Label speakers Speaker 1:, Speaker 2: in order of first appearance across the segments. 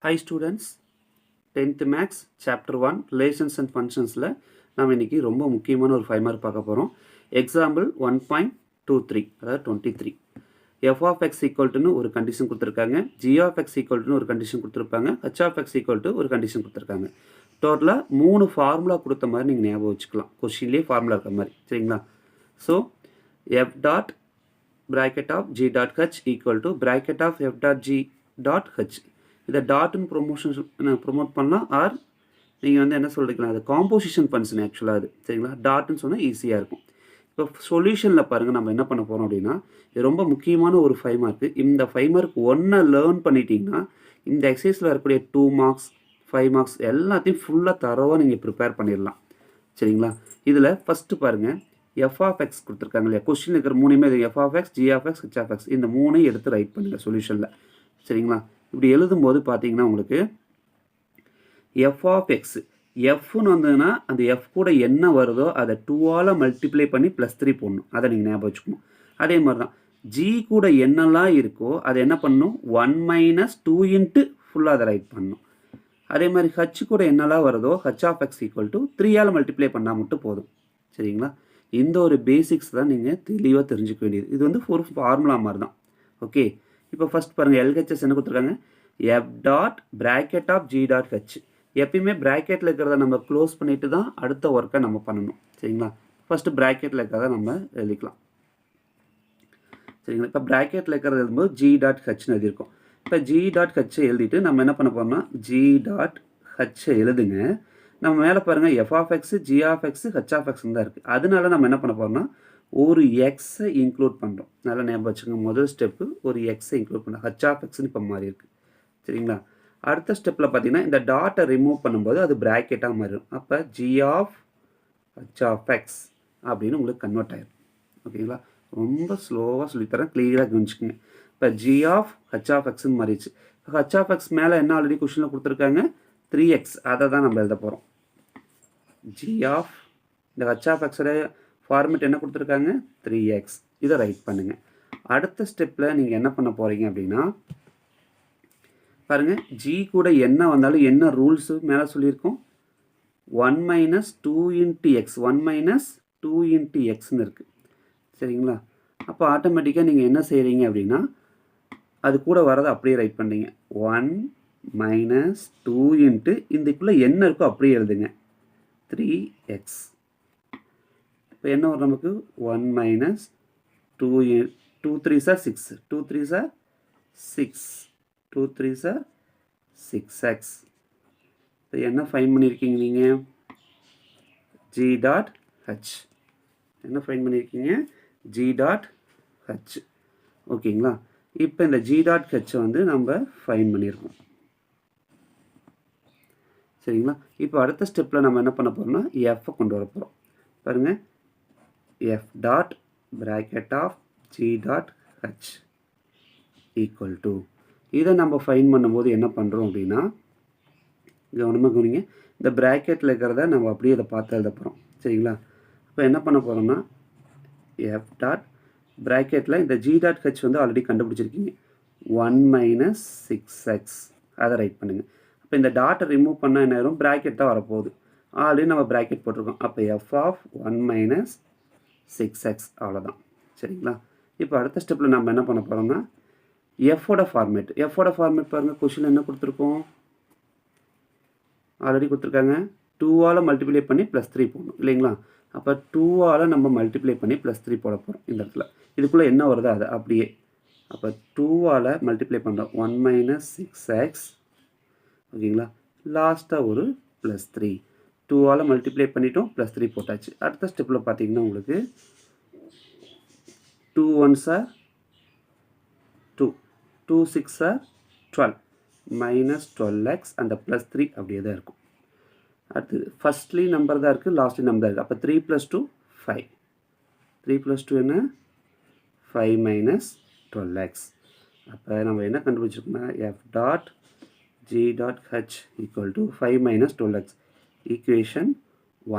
Speaker 1: Hi students, 10th Maths Chapter 1 Relations and Functionsல நாம் இன்னைக்கு ரொம்ப முக்கியமான ஒரு 5 மார்க் பார்க்க போகிறோம். எக்ஸாம்பிள் 1.23 அதாவது 23 f of x ஈக்குவல்ட்டுன்னு ஒரு கண்டிஷன் கொடுத்துருக்காங்க, g of x ஈக்குவல்ட்டுன்னு ஒரு கண்டிஷன் கொடுத்துருப்பாங்க, h of x ஈக்குவல்ட்டு ஒரு கண்டிஷன் கொடுத்துருக்காங்க. டோட்டலாக 3 ஃபார்முலா கொடுத்த மாதிரி நீங்கள் ஞாபகம் வச்சுக்கலாம், கொஸ்டின்லேயே ஃபார்முலா இருக்கிற மாதிரி, சரிங்களா? So f dot bracket of g dot h equal to bracket of f dot g dot h. இதை டாட்னு ப்ரொமோட் பண்ணலாம், ஆர் நீங்கள் வந்து என்ன சொல்லிக்கலாம், அது காம்போசிஷன் ஃபங்க்ஷன் ஆக்சுவலாக அது, சரிங்களா? டாட்னு சொன்னால் ஈஸியாக இருக்கும். இப்போ சொல்யூஷனில் பாருங்கள், நம்ம என்ன பண்ண போகிறோம் அப்படின்னா, இது ரொம்ப முக்கியமான ஒரு 5 மார்க்கு. இந்த 5 மார்க் ஒன்றை லேர்ன் பண்ணிட்டீங்கன்னா இந்த எக்ஸசைஸில் இருக்கக்கூடிய 2 மார்க்ஸ் 5 மார்க்ஸ் எல்லாத்தையும் ஃபுல்லாக தரவாக நீங்கள் ப்ரிப்பேர் பண்ணிடலாம், சரிங்களா? இதில் ஃபஸ்ட்டு பாருங்கள், f of x கொடுத்துருக்காங்க இல்லையா, கொஸ்டின் இருக்கிற மூணுமே இது f of x, g of x, h of x, இந்த மூணையும் எடுத்து ரைட் பண்ணுங்கள் சொல்யூஷனில், சரிங்களா? இப்படி எழுதும்போது பார்த்தீங்கன்னா உங்களுக்கு f of x fன்னு வந்ததுன்னா அந்த f கூட என்ன வருதோ அதை 2ஆல் மல்டிப்ளை பண்ணி +3 போடணும், அதை நீங்கள் ஞாபகம் வச்சுக்கணும். அதே மாதிரி தான் g கூட என்னெல்லாம் இருக்கோ அதை என்ன பண்ணணும், 1 - 2 இன்ட்டு ஃபுல்லாக அதை ரைட் பண்ணணும். அதே மாதிரி h கூட என்னெல்லாம் வருதோ h of x equal to 3ஆல் மல்டிப்ளை பண்ணால் மட்டும் போதும், சரிங்களா? இந்த ஒரு பேசிக்ஸ் தான் நீங்கள் தெளிவாக தெரிஞ்சுக்க வேண்டியது. இது வந்து ஒரு ஃபார்முலா மாதிரி தான், ஓகே? இப்போ ஃபஸ்ட் பாருங்கள், எல்ஹெச்எஸ் என்ன கொடுத்துருக்காங்க, f dot bracket of g dot h. எப்பயுமே ப்ராக்கெட்டில் இருக்கிறத நம்ம க்ளோஸ் பண்ணிட்டு தான் அடுத்த ஒர்க்கை நம்ம பண்ணணும், சரிங்களா? ஃபஸ்ட்டு ப்ராக்கெட்டில் இருக்கிறத நம்ம எழுதிக்கலாம், சரிங்களா? இப்போ ப்ராக்கெட்டில் இருக்கிறது எழுதும்போது ஜி டாட் ஹெச்னு எழுதியிருக்கோம். இப்போ ஜி டாட் ஹெச்சை எழுதிட்டு நம்ம என்ன பண்ண போகிறோம்னா, ஜி டாட் ஹெச்சை எழுதுங்க. நம்ம மேலே பாருங்கள் f of x, g of x, h of எக்ஸ்ன்னு தான் இருக்குது. அதனால நம்ம என்ன பண்ண போகிறோம்னா, ஒரு எக்ஸை இன்க்ளூட் பண்ணுறோம். நல்லா ஞாபகம் வச்சுக்கோங்க, முதல் ஸ்டெப்பு ஒரு எக்ஸை இன்க்ளூட் பண்ணுறோம். ஹெச் ஆஃப் எக்ஸ்ன்னு இப்போ மாறி இருக்குது, சரிங்களா? அடுத்த ஸ்டெப்பில் பார்த்தீங்கன்னா இந்த டாட்டை ரிமூவ் பண்ணும்போது அது ப்ராக்கெட்டாக மாறிடும். அப்போ g of h of x அப்படின்னு உங்களுக்கு கன்வெர்ட் ஆகிடும், ஓகேங்களா? ரொம்ப ஸ்லோவாக சொல்லித்தரேன், கிளியராக கவனிச்சுக்கோங்க. இப்போ ஜி ஆஃப் ஹெச் ஆஃப் எக்ஸ்ன்னு மாறிடுச்சு. இப்போ ஹெச் ஆஃப் எக்ஸ் மேலே என்ன ஆல்ரெடி கொஸ்டினில் கொடுத்துருக்காங்க, 3x, அதை தான் நம்ம எழுத போகிறோம். g ஆஃப் இந்த h ஆஃப் எக்ஸோட ஃபார்மேட் என்ன கொடுத்துருக்காங்க, 3x. இதை ரைட் பண்ணுங்கள். அடுத்த ஸ்டெப்பில் நீங்கள் என்ன பண்ண போகிறீங்க அப்படின்னா, பாருங்கள், g கூட என்ன வந்தாலும் என்ன ரூல்ஸு மேலே சொல்லியிருக்கோம், 1 - 2 × x, 1 - 2 × xன்னு இருக்குது, சரிங்களா? அப்போ ஆட்டோமேட்டிக்காக நீங்கள் என்ன செய்கிறீங்க அப்படின்னா, அது கூட வரதை அப்படியே ரைட் பண்ணுறீங்க. 1 - 2 இன்ட்டு இதுக்குள்ளே என்ன இருக்கோ அப்படியே எழுதுங்க, 3x. இப்போ என்ன வரும் நமக்கு, 1 - 2 2 3s are 6, 2 3s are 6, 2 3s are 6x. இப்போ என்ன ஃபைன் பண்ணியிருக்கீங்க நீங்கள், g டாட் ஹெச். என்ன ஃபைன் பண்ணியிருக்கீங்க, g டாட் ஹெச், ஓகேங்களா? இப்போ இந்த g டாட் ஹெச்சை வந்து நம்ம ஃபைன் பண்ணியிருக்கோம், சரிங்களா? இப்போ அடுத்த ஸ்டெப்பில் நம்ம என்ன பண்ண போகிறோம்னா, எஃப்பை கொண்டு வர போகிறோம். பாருங்கள், f dot bracket of g dot h equal to, இதை நம்ம ஃபைன் பண்ணும்போது என்ன பண்ணுறோம் அப்படின்னா, கவனமாக கவனிங்க, இந்த ப்ராக்கெட்டில் இருக்கிறத நம்ம அப்படியே இதை பார்த்து எழுத போகிறோம், சரிங்களா? இப்போ என்ன பண்ண போகிறோம்னா, எஃப் டாட் ப்ராக்கெட்டில் இந்த ஜி டாட் ஹெச் வந்து ஆல்ரெடி கண்டுபிடிச்சிருக்கீங்க, 1 - 6x, அதை ரைட் பண்ணுங்கள். இப்போ இந்த டாட்டை ரிமூவ் பண்ணால் என்ன ஆயிரும், ப்ராக்கெட் தான் வரப்போகுது. ஆல்ரெடி நம்ம ப்ராக்கெட் போட்டிருக்கோம். அப்போ எஃப் ஆஃப் 1 - 6x, அவ்வளோதான், சரிங்களா? இப்போ அடுத்த ஸ்டெப்பில் நம்ம என்ன பண்ண போகிறோம்னா, எஃபோட ஃபார்மேட் பாருங்கள், கொஷின் என்ன கொடுத்துருக்கோம், ஆல்ரெடி கொடுத்துருக்காங்க, 2ஆல் மல்டிப்ளை பண்ணி +3 போடணும் இல்லைங்களா? அப்போ 2ஆல் நம்ம மல்டிப்ளை பண்ணி +3 போட போகிறோம் இந்த இடத்துல. இதுக்குள்ளே என்ன வருதோ அது அப்படியே. அப்போ 2ஆல் மல்டிப்ளை பண்ணுறோம், 1 - 6x, ஓகேங்களா? லாஸ்ட்டாக ஒரு +3, 2ஆல் மல்டிப்ளை பண்ணிட்டோம், +3 போட்டாச்சு. அடுத்த ஸ்டெப்பில் பார்த்தீங்கன்னா உங்களுக்கு 2 1s are 2, 2 6s are 12, -12x, அந்த +3 அப்படியே தான் இருக்கும். அடுத்தது ஃபஸ்ட்லி நம்பர் தான் இருக்குது, லாஸ்ட்லி நம்பர் தான் இருக்குது. அப்போ 3 + 2 5, 3 + 2 என்ன, 5 - 12x. அப்போ நம்ம என்ன கண்டுபிடிச்சிருக்கோம்னா, f dot g dot h equal to 5 - 12x. Equation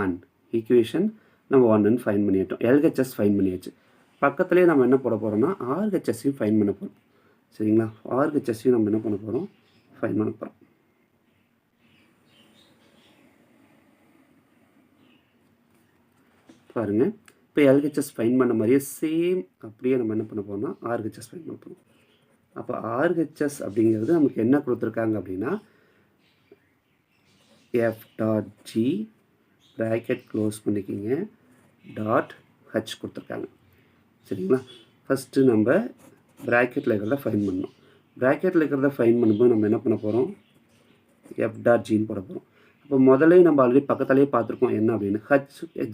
Speaker 1: 1, equation நம்ம 1ன்னு ஃபைன் பண்ணிட்டோம், எல்ஹெச்எஸ் ஃபைன் பண்ணியாச்சு. பக்கத்துலேயே நம்ம என்ன போட போகிறோம்னா, ஆர்ஹெச்எஸ்ஸையும் ஃபைன் பண்ண போகிறோம், சரிங்களா? ஆர்ஹெச்எஸ்ஸையும் நம்ம என்ன பண்ண போகிறோம், ஃபைன் பண்ண போகிறோம். பாருங்கள். இப்போ எல்ஹெச்எஸ் ஃபைன் பண்ண மாதிரியே சேம் அப்படியே நம்ம என்ன பண்ண போகிறோம்னா ஆர்ஹெச்எஸ் ஃபைன் பண்ண போகிறோம். அப்போ ஆர்ஹெச்எஸ் அப்படிங்கிறது நமக்கு என்ன கொடுத்துருக்காங்க அப்படின்னா F dot g bracket close பண்ணிக்கிங்க டாட் ஹச் கொடுத்துருக்காங்க. சரிங்களா? ஃபஸ்ட்டு நம்ம ப்ராக்கெட்டில் இருக்கிறத ஃபைன் பண்ணணும். ப்ராக்கெட்டில் இருக்கிறத ஃபைன் பண்ணும்போது நம்ம என்ன பண்ண போகிறோம், எஃப் டாட் ஜின்னு போட போகிறோம். அப்போ முதலே நம்ம ஆல்ரெடி பக்கத்துலேயே பார்த்துருக்கோம் என்ன அப்படின்னு,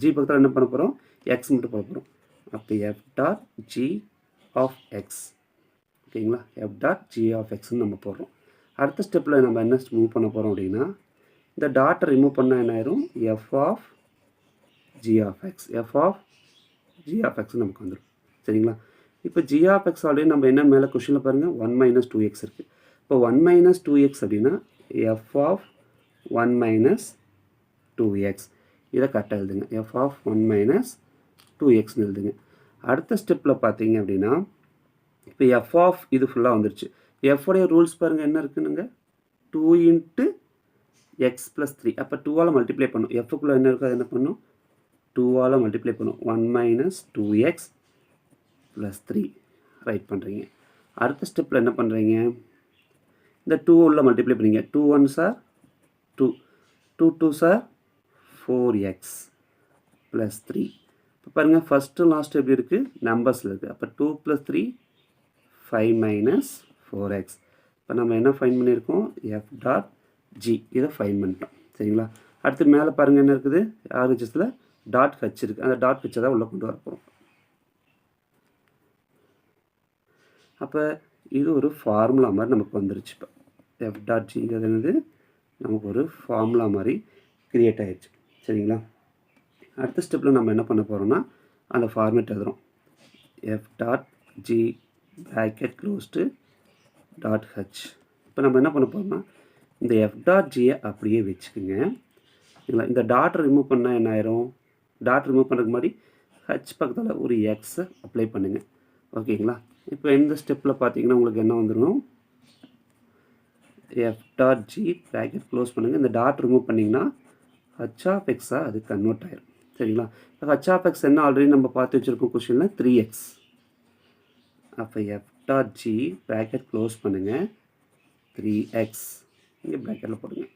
Speaker 1: ஜி பக்கத்தில் என்ன பண்ண போகிறோம், எக்ஸ் மட்டும் போட போகிறோம். அப்போ f dot g of x. ஓகேங்களா? எஃப் டாட் ஜி ஆஃப் எக்ஸ்ன்னு நம்ம போடுறோம். அடுத்த ஸ்டெப்பில் நம்ம என்ன மூவ் பண்ண போகிறோம் அப்படின்னா, இந்த டாட்டை ரிமூவ் பண்ணால் என்ன ஆயிரும், f of g of x. F of g of x நமக்கு வந்துடும். சரிங்களா? இப்போ ஜி ஆஃப் எக்ஸ் ஆல்ரெடி நம்ம என்ன மேலே கொஷினில் பாருங்கள் 1 மைனஸ் 2x இருக்குது. இப்போ 1 மைனஸ் 2x அப்படின்னா எஃப் ஆஃப் 1 மைனஸ் 2x. இதை கரெக்டாக எழுதுங்க. எஃப் ஆஃப் 1 மைனஸ் 2xன்னு எழுதுங்க. அடுத்த ஸ்டெப்பில் பார்த்தீங்க அப்படின்னா இப்போ எஃப் ஆஃப் இது ஃபுல்லாக வந்துருச்சு. எஃப்டைய ரூல்ஸ் பாருங்கள் என்ன இருக்குதுங்க, 2 இன்ட்டு எக்ஸ் ப்ளஸ் 3. அப்போ 2ஆல் மல்டிப்ளை பண்ணும். எஃப்க்குள்ளே என்ன இருக்குது அது என்ன பண்ணும், 2ஆல் மல்டிப்ளை பண்ணும். 1 மைனஸ் 2x ப்ளஸ் 3 ரைட் பண்ணுறீங்க. அடுத்த ஸ்டெப்பில் என்ன பண்ணுறீங்க, இந்த 2 உள்ள மல்டிப்ளை பண்ணிங்க. 2 1s are 2, 2 2s are 4x plus 3. இப்போ பாருங்கள் ஃபஸ்ட்டு லாஸ்ட் எப்படி இருக்குது, நம்பர்ஸில் இருக்குது. அப்போ 2 + 3 5 மைனஸ் 4x. இப்போ நம்ம என்ன ஃபைன் பண்ணியிருக்கோம், எஃப் டாட் ஜி. இதை ஃபைன் பண்ணிட்டோம். சரிங்களா? அடுத்து மேலே பாருங்கள் என்ன இருக்குது, ஆர்ஹெச்எஸில் டாட் ஹச் இருக்குது. அந்த டாட் ஹச்சை தான் உள்ளே கொண்டு வரப்போம். அப்போ இது ஒரு ஃபார்முலா மாதிரி நமக்கு வந்துருச்சு. இப்போ எஃப் டாட் ஜிங்கிறது என்னது, நமக்கு ஒரு ஃபார்முலா மாதிரி க்ரியேட் ஆகிடுச்சு. சரிங்களா? அடுத்த ஸ்டெப்பில் நம்ம என்ன பண்ண போகிறோம்னா அந்த ஃபார்மேட் எழுதுகிறோம். F dot g bracket closed dot H. இப்போ நம்ம என்ன பண்ண போகிறோம்னா இந்த எஃப் டாட் ஜியை அப்படியே வச்சுக்கோங்க. சரிங்களா? இந்த டாட் ரிமூவ் பண்ணால் என்ன ஆயிரும், டாட் ரிமூவ் பண்ணுறதுக்கு முன்னாடி ஹச் பக்கத்தில் ஒரு எக்ஸை அப்ளை பண்ணுங்கள். ஓகேங்களா? இப்போ இந்த ஸ்டெப்பில் பார்த்தீங்கன்னா உங்களுக்கு என்ன வந்துடும், F dot g bracket close பண்ணுங்கள். இந்த டாட் ரிமூவ் பண்ணிங்கன்னா ஹச் ஆஃப் எக்ஸாக அது கன்வெர்ட் ஆயிரும். சரிங்களா? இப்போ ஹச் ஆஃப் எக்ஸ் என்ன ஆல்ரெடி நம்ம பார்த்து வச்சுருக்கோம் கொஷினில் 3x. அப்போ f dot g bracket close பண்ணுங்கள் 3x இங்கே ப்ராக்கெட்டில் போடுங்க.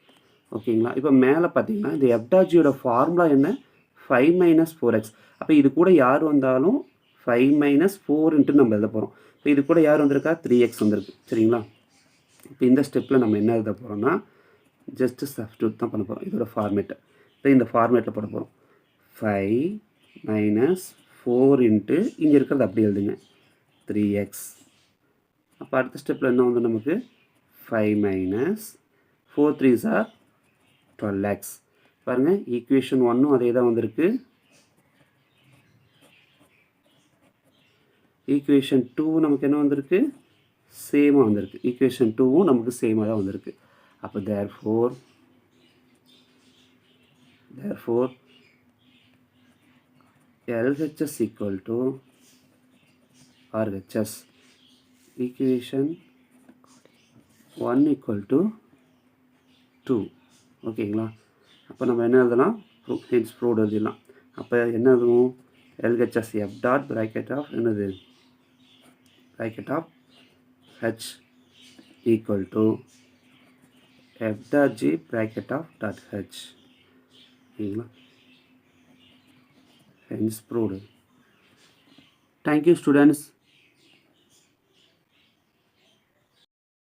Speaker 1: ஓகேங்களா? இப்போ மேலே பார்த்தீங்கன்னா இந்த எஃப் டாட் ஜியோட ஃபார்முலா என்ன, 5 மைனஸ் 4x. அப்போ இது கூட யார் வந்தாலும் 5 மைனஸ் 4 நம்ம எழுத போகிறோம். இப்போ இது கூட யார் வந்திருக்கா, 3x வந்திருக்கு. சரிங்களா? இப்போ இந்த ஸ்டெப்பில் நம்ம என்ன எழுத போகிறோம்னா ஜஸ்ட்டு சப்ஸ்டியூட் தான் பண்ண போகிறோம். இதோட ஃபார்மேட்டை இப்போ இந்த ஃபார்மேட்டில் போட போகிறோம். 5 மைனஸ் 4 இங்கே இருக்கிறது அப்படி எழுதுங்க 3x. அப்போ அடுத்த ஸ்டெப்பில் என்ன வந்து நமக்கு 5 மைனஸ் 4 3s are 12x. பாருங்கள் ஈக்குவேஷன் 1 அதே தான் வந்திருக்கு. ஈக்குவேஷன் 2 நமக்கு என்ன வந்திருக்கு, சேமாக வந்திருக்கு. ஈக்குவேஷன் 2வும் நமக்கு சேமாக தான் வந்திருக்கு. அப்போ therefore LHS equal to RHS. Equation 1 equal to 2. ஓகேங்களா? அப்போ நம்ம என்ன எழுதலாம், ஹென்ஸ் ப்ரூவ்ட் எழுதிடலாம். அப்போ என்ன எழுதுவோம், LHS f dot bracket of என்னது, bracket of h equal to f dot g bracket of dot h. ஓகேங்களா? Hence proved. Thank you students.